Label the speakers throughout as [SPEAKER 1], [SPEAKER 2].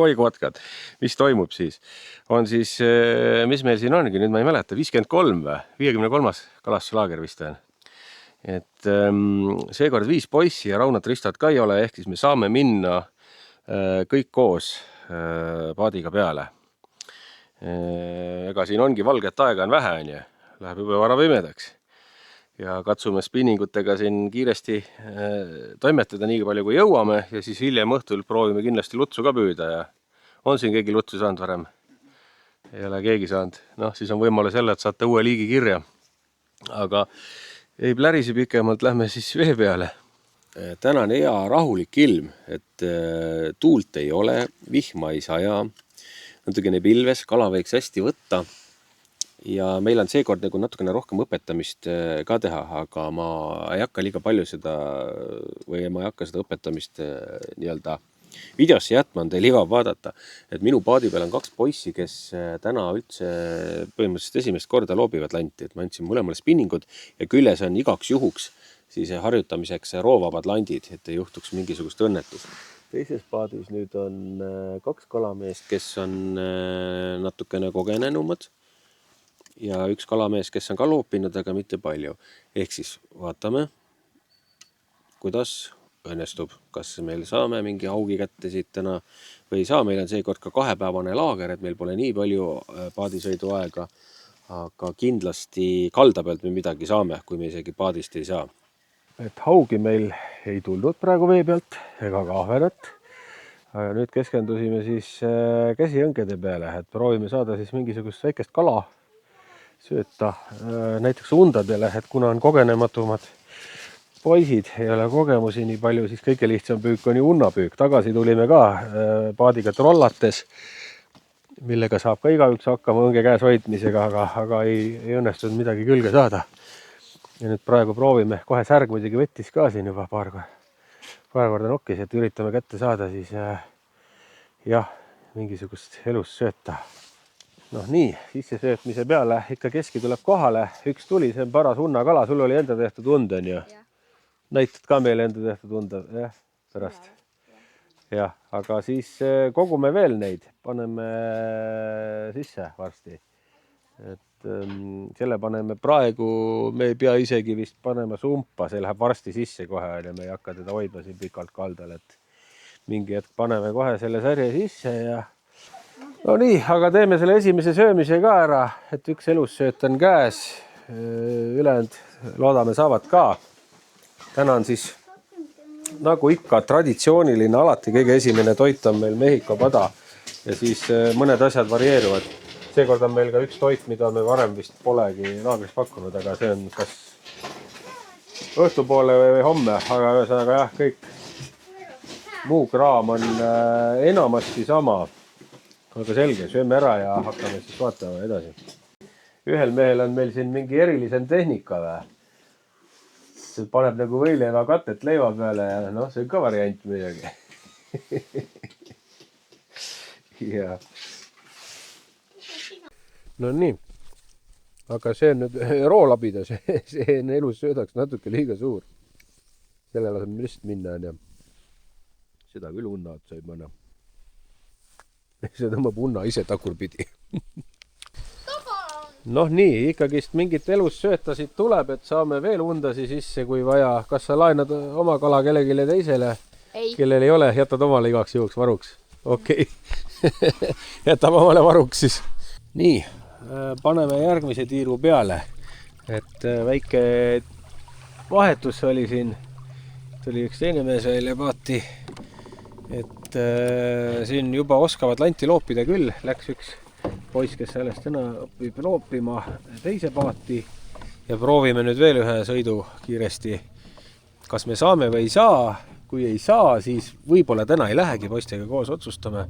[SPEAKER 1] Oi kotkad, mis toimub siis? On siis, mis meil siin ongi, nüüd ma ei mäleta, 53 või? 53. kalastuslaager vist on. Et seekord 5 poissi ja Raunat Ristot ka ei ole, ehk siis me saame minna kõik koos paadiga peale. Ega siin ongi valget aega on vähe, on ju. Läheb juba vara pimedaks. Ja katsume spinningutega siin kiiresti toimetada nii palju kui jõuame ja siis hiljem õhtul proovime kindlasti lutsu ka püüda. Ja on siin keegi lutsu saanud varem? Ei ole keegi saanud. Noh, siis on võimalus jälle, et saate uue liigi kirja. Aga ei plärisi pikemalt, lähme siis vee peale. Täna on hea rahulik ilm, et tuult ei ole, vihma ei saja, natukene pilves, kala võiks hästi võtta. Ja meil on seekord nagu natukene rohkem õpetamist ka teha, aga ma ei hakka liiga palju seda, või ma ei hakka seda õpetamist nii-öelda videosse jätma, on teil iva vaadata. Et minu paadi peal on 2 poissi, kes täna üldse põhimõtteliselt esimest korda loobivad lanti. Et ma andsin mõlemale spinningud ja küljes on igaks juhuks siis harjutamiseks roovabad landid, et ei juhtuks mingisugust õnnetust. Teises paadis nüüd on 2 kalameest, kes on natukene kogenenumad. Ja 1 kalamees, kes on ka loopinud, aga mitte palju. Ehk siis vaatame, kuidas õnnestub. Kas meil saame mingi haugi kätte siit täna või ei saa. Meil on seekord ka 2-päevane laager, et meil pole nii palju paadisõidu aega. Aga kindlasti kalda pealt me midagi saame, kui me isegi paadist ei saa. Et haugi meil ei tulnud praegu vee pealt ega ka ahvenat. Aga nüüd keskendusime siis käsiõngede peale, et proovime saada siis mingisugust väikest kala sööta näiteks undadele, et kuna on kogenematumad poisid, ei ole kogemusi nii palju, siis kõige lihtsam püük on ju unnapüük. Tagasi tulime ka paadiga trollates, millega saab ka igaüks hakkama õnge käes hoidmisega, aga ei õnnestunud midagi külge saada. Ja nüüd praegu proovime, kohe särg muidugi võttis ka siin juba paar korda nokkis, et üritame kätte saada siis jah, mingisugust elus sööta. Noh nii, sissesöötmise peale ikka keski tuleb kohale. 1 tuli, see on paras unnakala. Sul oli enda tehtud und, on ju? Näitad ka meile enda tehtud unda, jah, pärast. Jah, aga siis kogume veel neid. Paneme sisse varsti. Et selle paneme praegu, me ei pea isegi vist panema sumpa. See läheb varsti sisse kohe ja me ei hakka teda hoidma siin pikalt kaldal. Et mingi hetk paneme kohe selle särje sisse ja no nii, aga teeme selle esimese söömise ka ära, et 1 elussööt on käes, ülejäänud loodame saavad ka. Täna on siis nagu ikka traditsiooniline, alati kõige esimene toit on meil Mehhiko pada ja siis mõned asjad varieeruvad. Seekord on meil ka 1 toit, mida me varem vist polegi laagris pakkunud, aga see on kas õhtupoole või homme, aga ühesõnaga jah, kõik muu kraam on enamasti sama. Aga selge, sööme ära ja hakkame siis vaatama edasi. Ühel mehel on meil siin mingi erilisem tehnika või? See paneb nagu võileiva katet leiva peale ja noh, see on ka variant midagi. Ja. No nii, aga see on nüüd roolabida, see on elus söödaks natuke liiga suur. Selle laseme lihtsalt minna ja seda küll unna otsa ei panna. See tõmbab unna ise tagurpidi. Noh nii, ikkagist mingit elus söötasid tuleb, et saame veel undasi sisse, kui vaja. Kas sa laenad oma kala kellegile teisele? Ei. Kellel ei ole, jätad omale igaks juhuks varuks? Okei. Jätab omale varuks siis. Nii, paneme järgmise tiiru peale. Et väike vahetus oli siin. Tuli 1 teine mees välja paati. Et siin juba oskavad lanti loopida küll. Läks 1 poiss, kes sellest täna õpib loopima teise paati. Ja proovime nüüd veel ühe sõidu kiiresti. Kas me saame või ei saa? Kui ei saa, siis võib-olla täna ei lähegi, poistega koos otsustame.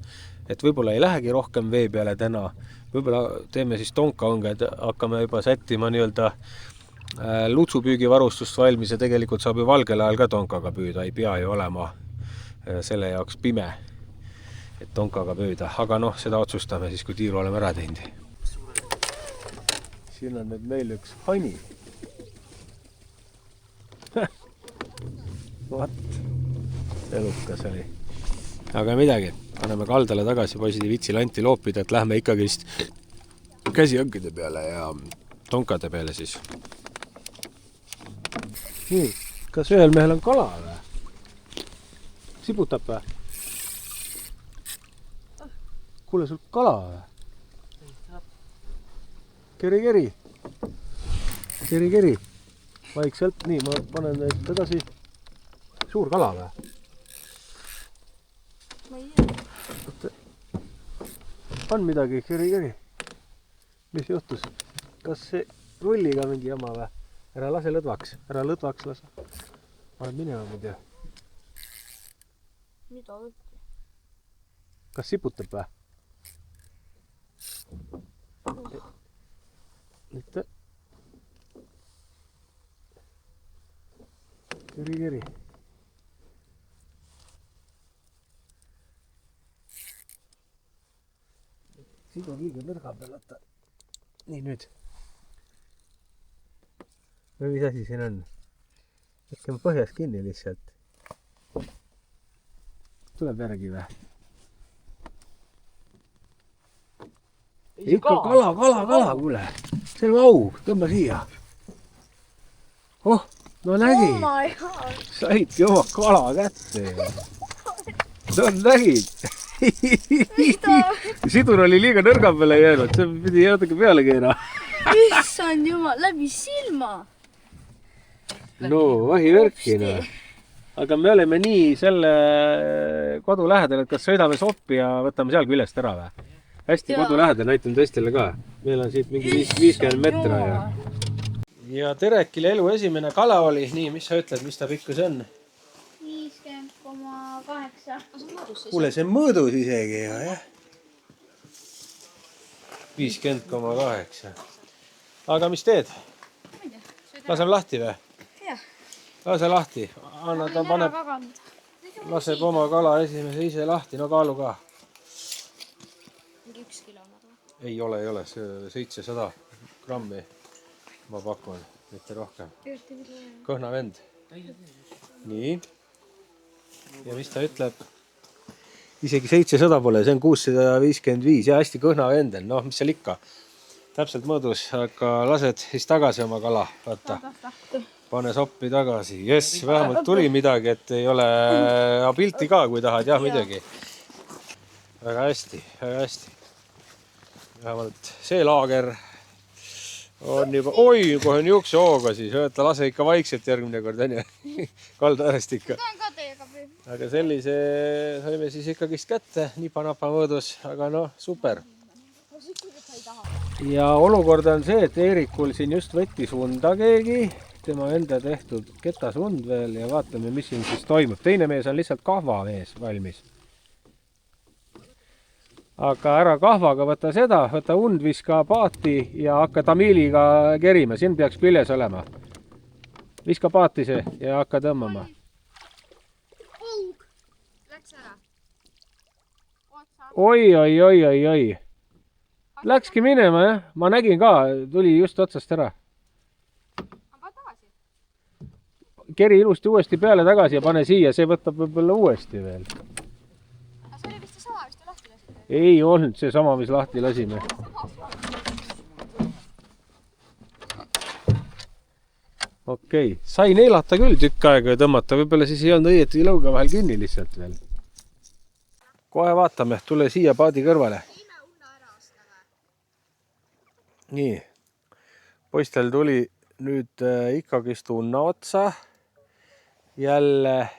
[SPEAKER 1] Et võib-olla ei lähegi rohkem vee peale täna. Võib-olla teeme siis tonkaõnged, hakkame juba sättima nii-öelda lutsupüügivarustust valmis ja tegelikult saab ju valgel ajal ka tonkaga püüda. Ei pea ju olema selle jaoks pime, et tonkaga püüda. Aga noh, seda otsustame siis, kui tiiru oleme ära teinud. Siin on nüüd meil 1 hani. Vaat, elukas oli. aga midagi, paneme kaldale tagasi, poisid ei viitsi lanti loopida, et lähme ikkagi vist käsihankide peale ja tonkade peale siis. Nii, kas ühel mehel on kala või? Sibutab või? Kuule, sul kala või? Keri. Keri. Vaikselt, nii, ma panen neid edasi. Suur kala või? Ma ei tea. On midagi, keri. Mis juhtus? Kas see rulliga mingi jama või? Ära lase lõdvaks lase. Paned minema, ma ei tea. Mida võtti? Kas siputab või? Mitte. Keri. Siin on liiga nõrga peal, võtta. Nii nüüd. Või mis asi siin on? Äkki on põhjas kinni lihtsalt. Tuleb järgi või? Ikka kala, kuule. See on aug, tõmba siia. Oh, no nägid. Oh my god. Saidki oma kala kätte. No nägid. Sidur oli liiga nõrga peale jäänud, see pidi natuke peale keera.
[SPEAKER 2] Issand jumal, läbi silma.
[SPEAKER 1] No, vahivärkina. Aga me oleme nii selle kodu lähedal, et kas sõidame soppi ja võtame seal küljest ära või? Hästi kodu lähedal, näitan teistele ka. Meil on siit mingi 50 metra ja Terekile elu esimene kala oli. Nii, mis sa ütled, mis ta pikkus on?
[SPEAKER 2] 50,8.
[SPEAKER 1] Kuule, see mõõdus isegi, jah? 50,8. Aga mis teed? Laseb lahti või?
[SPEAKER 2] Jah.
[SPEAKER 1] Lase lahti. Anna, ta paneb, laseb oma kala esimese ise lahti. No kaalu ka.
[SPEAKER 2] 1 kilo.
[SPEAKER 1] Ei ole, see 700 grammi ma pakun, mitte rohkem. Kõhna vend. Nii. Ja mis ta ütleb? Isegi 700 pole, see on 655 ja hästi kõhna vend. Noh, mis seal ikka? Täpselt mõõdus, aga lased siis tagasi oma kala. Vaata. Pane soppi tagasi. Jess, vähemalt tuli midagi, et ei ole pilti ka, kui tahad. Jah, midagi. Väga hästi. Vähemalt see laager on juba, oi, kohe niukse hooga siis, ta lase ikka vaikselt järgmine kord, on ju, kalda äärest ikka. Aga sellise saime siis ikkagist kätte, nipa-napa mõõdus, aga noh, super. Ja olukord on see, et Eerikul siin just võttis unda keegi, tema enda tehtud ketasund veel ja vaatame, mis siin siis toimub. Teine mees on lihtsalt kahvamees valmis. Aga ära kahvaga võta seda, võta und, viska paati ja hakka tamiiliga kerima. Siin peaks küljes olema. Viska paati see ja hakka tõmbama.
[SPEAKER 2] Läks ära.
[SPEAKER 1] Oi. Läkski minema, jah. Ma nägin ka, tuli just otsast ära. Keri ilusti uuesti peale tagasi ja pane siia, see võtab võib-olla uuesti veel. Ei olnud see sama, mis lahti lasime. Okei, sai neelata küll tükk aega ja tõmmata, võib-olla siis ei olnud õieti lõuga vahel kinni lihtsalt veel. Kohe vaatame, tule siia paadi kõrvale. Nii, poistel tuli nüüd ikkagist unna otsa. Jälle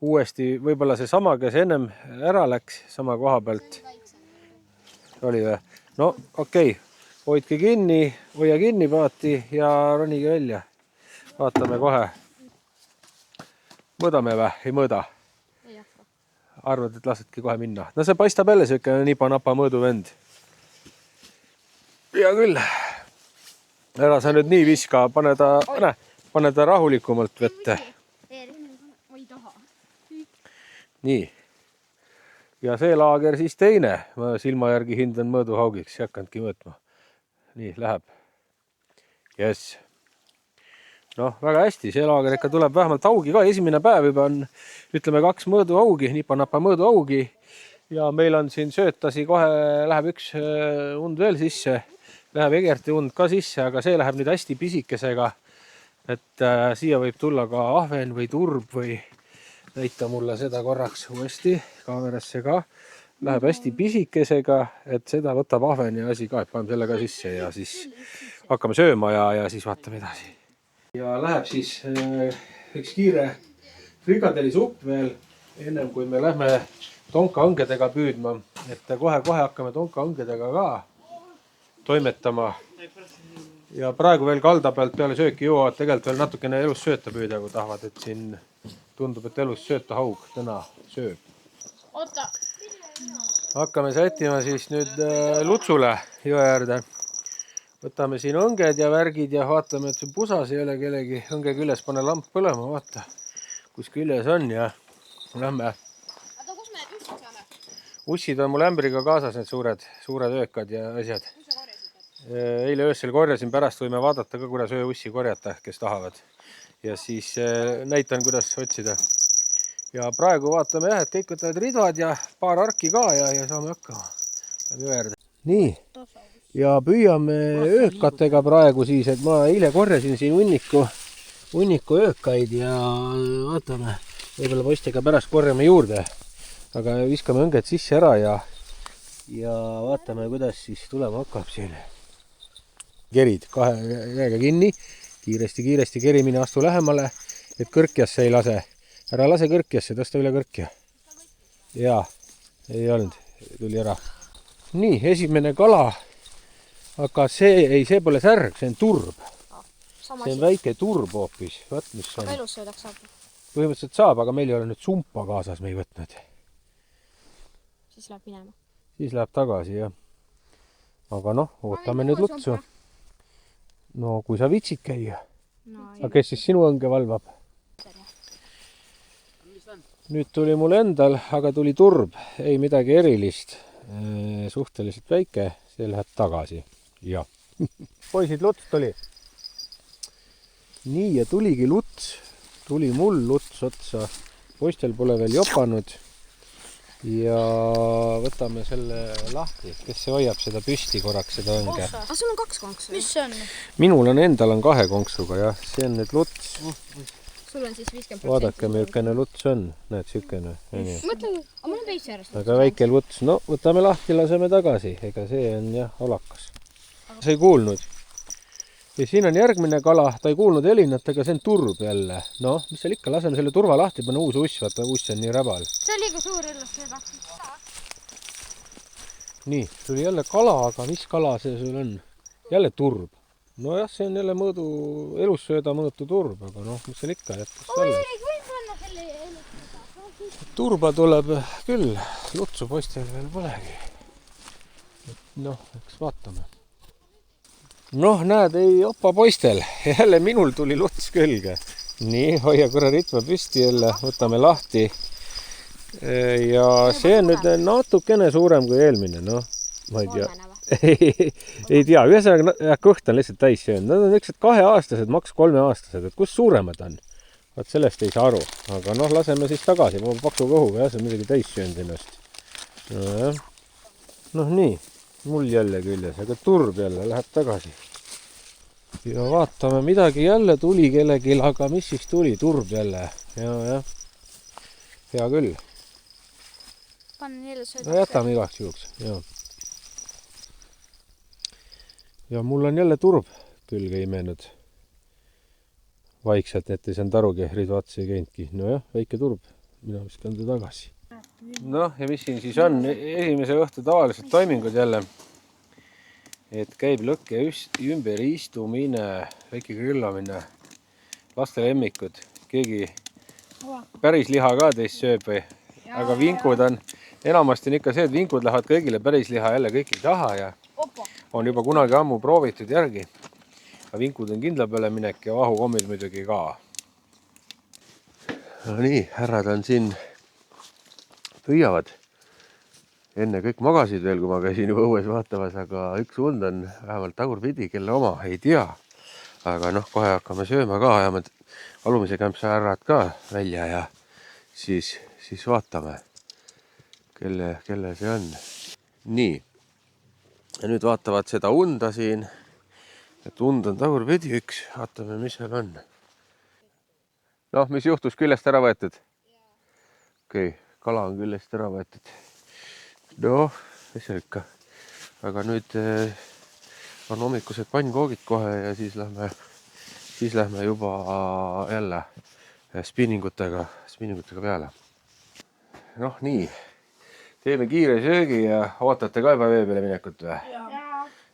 [SPEAKER 1] uuesti võib-olla see sama, kes ennem ära läks sama koha pealt. Oli või? No okei, hoidke kinni, hoia kinni paati ja ronige välja. Vaatame kohe. Mõõdame või? Ei mõõda? Arvad, et lasedki kohe minna. No see paistab jälle siuke nipa-napa mõõdu vend. Hea küll. Ära sa nüüd nii viska, pane ta rahulikumalt vette. Nii. Ja see laager siis teine. Ma silma järgi hindan mõõduhaugiks, ei hakkandki mõõtma. Nii, läheb. Jess. noh, väga hästi, see laager ikka tuleb vähemalt augi ka, esimene päev juba on, ütleme 2 mõõduaugi, nipa-napa mõõduaugi ja meil on siin söötasi, kohe läheb üks und veel sisse, läheb Egerti und ka sisse, aga see läheb nüüd hästi pisikesega, et siia võib tulla ka ahven või turb või näita mulle seda korraks uuesti kaamerasse ka, läheb hästi pisikesega, et seda võtab ahven ja asi ka, et paneme selle ka sisse ja siis hakkame sööma ja siis vaatame edasi. Ja läheb siis üks kiire frikadellisupp veel, ennem kui me lähme tonkaõngedega püüdma, et kohe-kohe hakkame tonkaõngedega ka toimetama. Ja praegu veel kalda pealt peale sööki jõuavad tegelikult veel natukene elus sööta püüda, kui tahavad, et siin tundub, et elus sööta haug täna sööb.
[SPEAKER 2] Oota.
[SPEAKER 1] Hakkame sättima siis nüüd lutsule jõe äärde. Võtame siin õnged ja värgid ja vaatame, et see pusas ei ole kellegi õnge küljes, pane lamp põlema, vaata, kus küljes on ja lähme.
[SPEAKER 2] Aga kus me need ussid saame?
[SPEAKER 1] Ussid on mul ämbriga kaasas, need suured öökad ja asjad. Eile öösel korjasin, pärast võime vaadata ka, kuidas ööussi korjata, kes tahavad. Ja siis näitan, kuidas otsida. Ja praegu vaatame jah, et kõik võtavad ridvad ja paar arki ka ja saame hakkama. Nii. Ja püüame öökatega praegu siis, et ma eile korjasin siin hunniku öökaid ja vaatame, võib-olla poistega pärast korjame juurde. Aga viskame õnged sisse ära ja vaatame, kuidas siis tulema hakkab siin. Kerid 2 käega kinni, kiiresti kerimine, astu lähemale, et kõrkjasse ei lase. Ära lase kõrkjasse, tõsta üle kõrkja. Jaa, ei olnud, tuli ära. Nii, esimene kala. Aga see pole särg, see on turb. See on väike turb hoopis. Vaat, mis on.
[SPEAKER 2] Aga elus söödaks saab?
[SPEAKER 1] Põhimõtteliselt saab, aga meil ei ole nüüd sumpa kaasas, me ei võtnud.
[SPEAKER 2] Siis läheb minema.
[SPEAKER 1] Siis läheb tagasi, jah. Aga noh, ootame nüüd lutsu. No, kui sa vitsid käia. Aga kes siis sinu õnge valvab? Nüüd tuli mul endal, aga tuli turb. Ei midagi erilist. Suhteliselt väike, see läheb tagasi. Ja. Poisid, luts tuli. Nii, ja tuligi luts. Tuli mul luts otsa. Poistel pole veel jopanud. Ja võtame selle lahti. Kes see hoiab seda püsti korraks, seda õnge?
[SPEAKER 2] Aga sul on 2 konksu. Mis see on?
[SPEAKER 1] Minul on endal 2 konksuga, jah. See on nüüd luts.
[SPEAKER 2] Sul on siis 50%.
[SPEAKER 1] Vaadake, milline luts on. Näed, sükene.
[SPEAKER 2] Mõtlen, aga mul on veits järjest.
[SPEAKER 1] Aga väike luts. No, võtame lahti, laseme tagasi. Ega see on jah, olakas. See ei kuulnud. Ja siin on järgmine kala. Ta ei kuulnud helinat, aga see on turb jälle. No, mis seal ikka? Laseme selle turva lahti, pane uus uss. Vaata, uss on nii räbal.
[SPEAKER 2] See on liiga suur ellust seda.
[SPEAKER 1] Nii, tuli jälle kala, aga mis kala see sul on? Jälle turb. Nojah, see on jälle elussööda mõõtu turb, aga noh, mis seal ikka jättes alles. Turba tuleb küll, lutsu poistel veel polegi. Noh, eks vaatame. Noh, näed, ei opa poistel. Jälle minul tuli luts külge. Nii, hoia korra ritme püsti jälle, võtame lahti. Ja see on nüüd natukene suurem kui eelmine, noh, ma ei tea. Ei tea, ühesõnaga kõht on lihtsalt täis söönud. Nad on niisugused 2-aastased, maks 3-aastased, et kus suuremad on? Vaat sellest ei saa aru, aga noh, laseme siis tagasi, paksu kõhuga, jah, see on midagi täis söönud ennast. Noh nii, mul jälle küljes, aga turb jälle läheb tagasi. Ja vaatame, midagi jälle tuli kellelgi, aga mis siis tuli? Turb jälle, jah. Hea küll.
[SPEAKER 2] Panen jälle sööda.
[SPEAKER 1] No jätame igaks juhuks, jah. Ja mul on jälle turb külge imenud. Vaikselt, et ei saanud arugi, ridu otsa ei käinudki. Nojah, väike turb. Mina viskan ta tagasi. Noh, ja mis siin siis on? Esimese õhtu tavaliselt toimingud jälle. Et käib lõkke ümber istumine, väike grillamine, laste lemmikud. Keegi päris liha ka teist sööb või? Aga vinkud on, enamasti on ikka see, et vinkud lähevad kõigile päris liha jälle kõik ei taha ja on juba kunagi ammu proovitud järgi. Aga vinkud on kindla peale minek ja vahukommid muidugi ka. No nii, härrad on siin, püüavad. Enne kõik magasid veel, kui ma käisin juba õues vaatamas, aga üks und on vähemalt tagurpidi, kelle oma ei tea. aga noh, kohe hakkame sööma ka, ajame alumise kämpsa härrad ka välja ja siis vaatame, kelle see on. Nii, ja nüüd vaatavad seda unda siin, et und on tagurpidi üks, vaatame, mis seal on. Noh, mis juhtus, küljest ära võetud? Okei, kala on küljest ära võetud. Noh, mis seal ikka. Aga nüüd on hommikused pannkoogid kohe ja siis lähme juba jälle spinningutega peale. Noh, nii. Teeme kiire söögi ja ootate ka juba vee peale minekut või?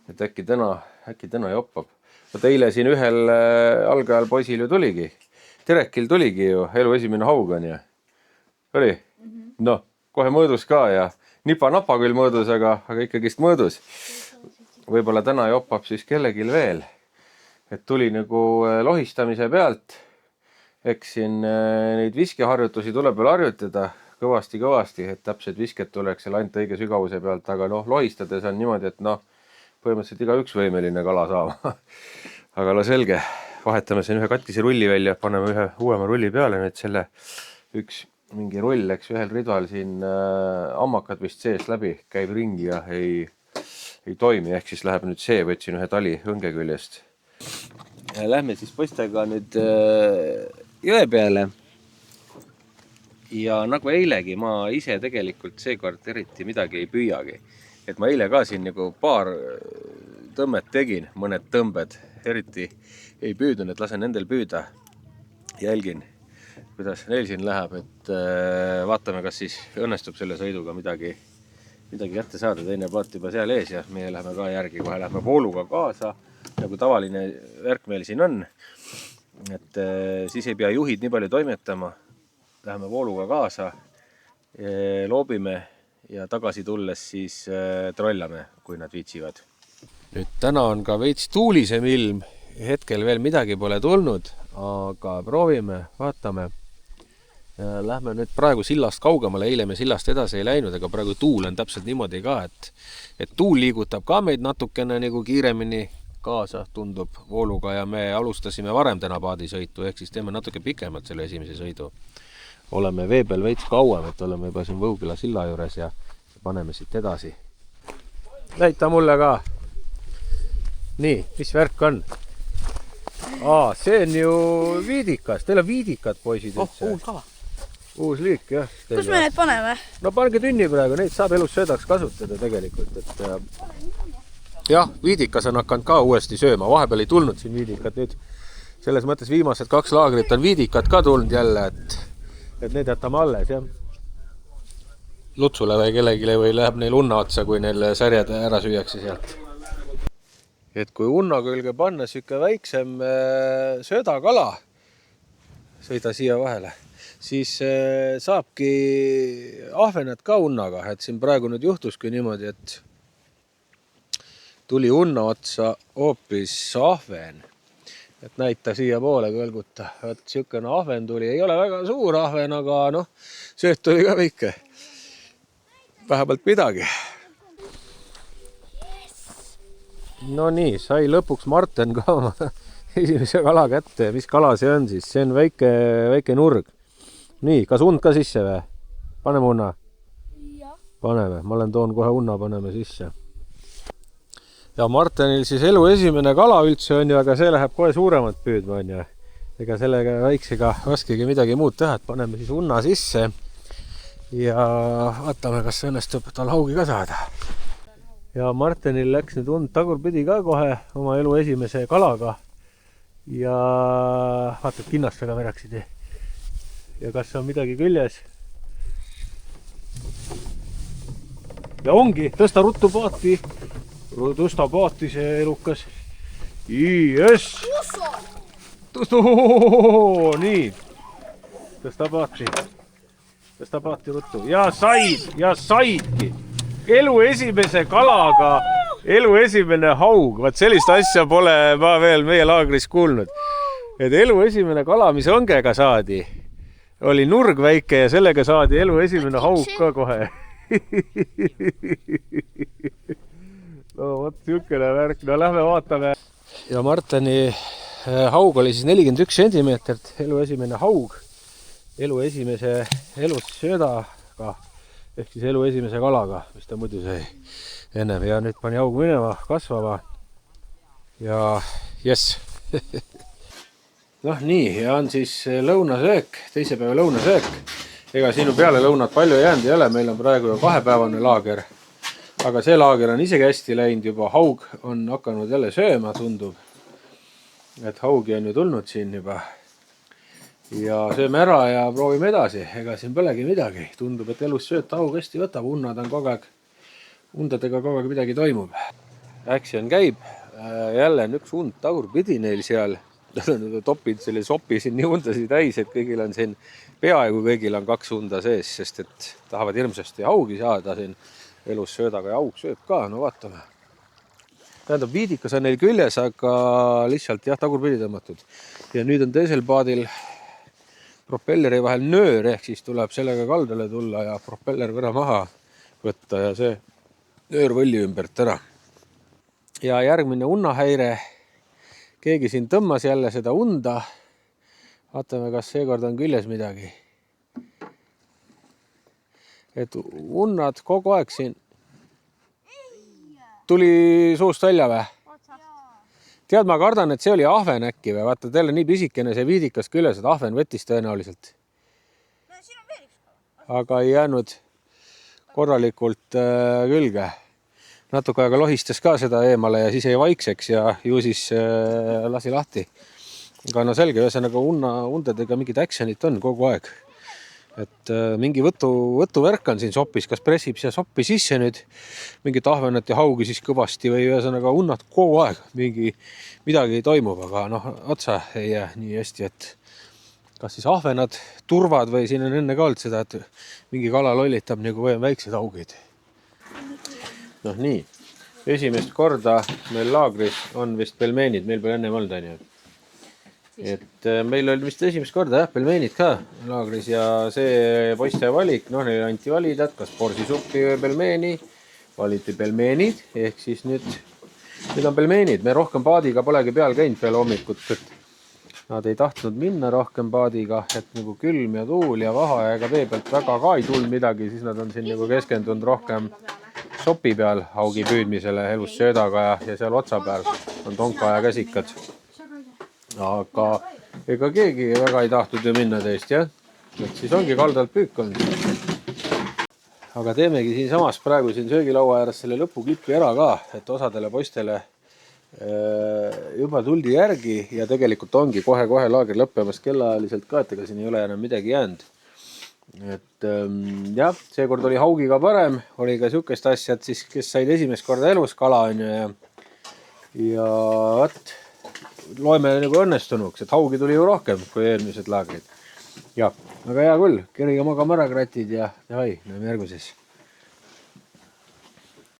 [SPEAKER 1] Et äkki täna joppab. Teile siin ühel algajal poisil ju tuligi. Terekil tuligi ju elu esimene haug on ju. Oli? Noh, kohe mõõdus ka ja nipa-napa küll mõõdus, aga ikkagist mõõdus. Võib-olla täna joppab siis kellegil veel. Et tuli nagu lohistamise pealt. Eks siin neid viskeharjutusi tuleb veel harjutada kõvasti, et täpsed visked tuleks seal ainult õige sügavuse pealt, aga noh, lohistades on niimoodi, et noh, põhimõtteliselt igaüks võimeline kala saama. Aga selge, vahetame siin ühe katkise rulli välja, paneme ühe uuema rulli peale, nüüd selle üks mingi rull läks ühel ridval siin ammakad vist sees läbi, käib ringi ja ei toimi, ehk siis läheb nüüd see, võtsin ühe tali õnge küljest. Lähme siis poistega nüüd jõe peale. Ja nagu eilegi, ma ise tegelikult seekord eriti midagi ei püüagi. Et ma eile ka siin nagu paar tõmmet tegin, mõned tõmbed, eriti ei püüdnud, et lasen nendel püüda. Jälgin, kuidas neil siin läheb, et vaatame, kas siis õnnestub selle sõiduga midagi kätte saada. Teine paat juba seal ees ja meie läheme ka järgi, kohe läheme vooluga kaasa, nagu tavaline värk meil siin on. Et siis ei pea juhid nii palju toimetama. Läheme vooluga kaasa, loobime ja tagasi tulles siis trollame, kui nad viitsivad. Nüüd täna on ka veits tuulisem ilm, hetkel veel midagi pole tulnud, aga proovime, vaatame. Lähme nüüd praegu sillast kaugemale, eile me sillast edasi ei läinud, aga praegu tuul on täpselt niimoodi ka, et tuul liigutab ka meid natukene nagu kiiremini kaasa, tundub vooluga ja me alustasime varem täna paadisõitu, ehk siis teeme natuke pikemalt selle esimese sõidu. Oleme vee peal veits kauem, et oleme juba siin Võugila silla juures ja paneme siit edasi. Näita mulle ka. Nii, mis värk on? See on ju viidikas. Teil on viidikad, poisid üldse.
[SPEAKER 3] Uus kala.
[SPEAKER 1] Uus liik, jah.
[SPEAKER 3] Kus me need paneme?
[SPEAKER 1] No pange tünni praegu, neid saab elus söödaks kasutada tegelikult. Et, jah, viidikas on hakanud ka uuesti sööma. Vahepeal ei tulnud siin viidikat. Nüüd selles mõttes viimased 2 laagrit on viidikat ka tulnud jälle, et need jätame alles, jah. Lutsule või kellegile või läheb neil unna otsa, kui neil särjad ära süüakse sealt. Et kui unna külge panna süke väiksem söödakala, sõida siia vahele, siis saabki ahvenad ka unnaga. Et siin praegu nüüd juhtuski niimoodi, et tuli unna otsa hoopis ahven. Et näita siia poole kõlguta. Et sükene ahven tuli. Ei ole väga suur ahven, aga noh, sööt tuli ka väike. Vähemalt midagi. No nii, sai lõpuks Marten ka oma esimese kala kätte. Mis kala see on siis? See on väike nurg. Nii, kas und ka sisse või? Paneme unna? Ja. Paneme. Ma toon kohe unna, paneme sisse. Ja Martenil siis elu esimene kala üldse on ju, aga see läheb kohe suuremat püüdma on ju. Ega sellega väiksega oskegi midagi muud teha, et paneme siis unna sisse ja vaatame, kas õnnestub tal haugi ka saada. Ja Martenil läks nüüd und tagurpidi ka kohe oma elu esimese kalaga ja vaatad kinnastega veraksid. Ja kas on midagi küljes? Ja ongi, tõsta ruttu paati. Tõsta paati see elukas. Yes! Nii. Tõsta paati ruttu. Ja saidki. Elu esimese kalaga, elu esimene haug. Vaat sellist asja pole ma veel meie laagris kuulnud. Et elu esimene kala, mis õngega saadi, oli nurg väike ja sellega saadi elu esimene haug ka kohe. No vot, sükene värk. No lähme vaatame. Ja Marteni haug oli siis 41 sentimeetrit, elu esimene haug, elu esimese elussöödaga ehk siis elu esimese kalaga, mis ta muidu sai ennem. Ja nüüd pani haug minema, kasvama ja jess. Noh nii, ja on siis lõunasöök, teise päeva lõunasöök. Ega sinu peale lõunat palju jäänud ei ole, meil on praegu ju 2-päevane laager. Aga see laager on isegi hästi läinud juba, haug on hakanud jälle sööma, tundub. Et haugi on ju tulnud siin juba. Ja sööme ära ja proovime edasi, ega siin polegi midagi. Tundub, et elus sööt haug hästi võtab, undadega kogu aeg midagi toimub. Action käib, jälle on üks und tagurpidi neil seal. Nad on topid selle sopi siin nii undasid täis, et kõigil on siin, peaaegu kõigil on 2 unda sees, sest et tahavad hirmsasti haugi saada siin elus söödaga ja haug sööb ka, no vaatame. Tähendab, viidikas on neil küljes, aga lihtsalt jah, tagurpidi tõmmatud. Ja nüüd on teisel paadil propelleri vahel nöör, ehk siis tuleb sellega kaldale tulla ja propeller võra maha võtta ja see nöör võlli ümbert ära. Ja järgmine unnahäire. Keegi siin tõmmas jälle seda unda. Vaatame, kas seekord on küljes midagi. Et unnad kogu aeg siin. Tuli suust välja või? Tead, ma kardan, et see oli ahven äkki või? Vaata, teile nii pisikene see viidikas küljes, et ahven võttis tõenäoliselt. Aga ei jäänud korralikult külge. Natuke aega lohistas ka seda eemale ja siis jäi vaikseks ja ju siis lasi lahti. Aga no selge, ühesõnaga undadega mingid actionit on kogu aeg. Et mingi võtuvärk on siin sopis, kas pressib siia soppi sisse nüüd mingit ahvenat ja haugi siis kõvasti või ühesõnaga unnad kogu aeg midagi toimub, aga noh, otsa ei jää nii hästi, et kas siis ahvenad turvad või siin on enne ka olnud seda, et mingi kala lollitab nagu või on väiksed haugid. Noh nii, esimest korda meil laagris on vist pelmeenid, meil pole enne olnud, on ju. Et meil oli vist esimest korda pelmeenid ka laagris ja see poiste valik, noh neil anti valida, kas borsisuppi või pelmeeni, valiti pelmeenid, ehk siis nüüd on pelmeenid. Me rohkem paadiga polegi peal käinud peale hommikut, et nad ei tahtnud minna rohkem paadiga, et nagu külm ja tuul ja vaha ja ega vee pealt väga ka ei tulnud midagi, siis nad on siin nagu keskendunud rohkem sopi peal haugi püüdmisele elus söödaga ja seal otsa peal on tonka ja käsikad. Aga ega keegi väga ei tahtnud ju minna teist, jah? Et siis ongi kaldalt püük on. Aga teemegi siin samas praegu siin söögilaua ääres selle lõpuklipi ära ka, et osadele poistele juba tuldi järgi ja tegelikult ongi kohe-kohe laager lõppemas kellaajaliselt ka, et ega siin ei ole enam midagi jäänud. Et jah, seekord oli haugiga parem, oli ka sihukest asja, et siis kes said esimest korda elus kala on ja võt, loeme nagu õnnestunuks, et haugi tuli ju rohkem kui eelmised laagrid. Ja, aga hea küll, kerige magama ära kratid ja näeme järgmises.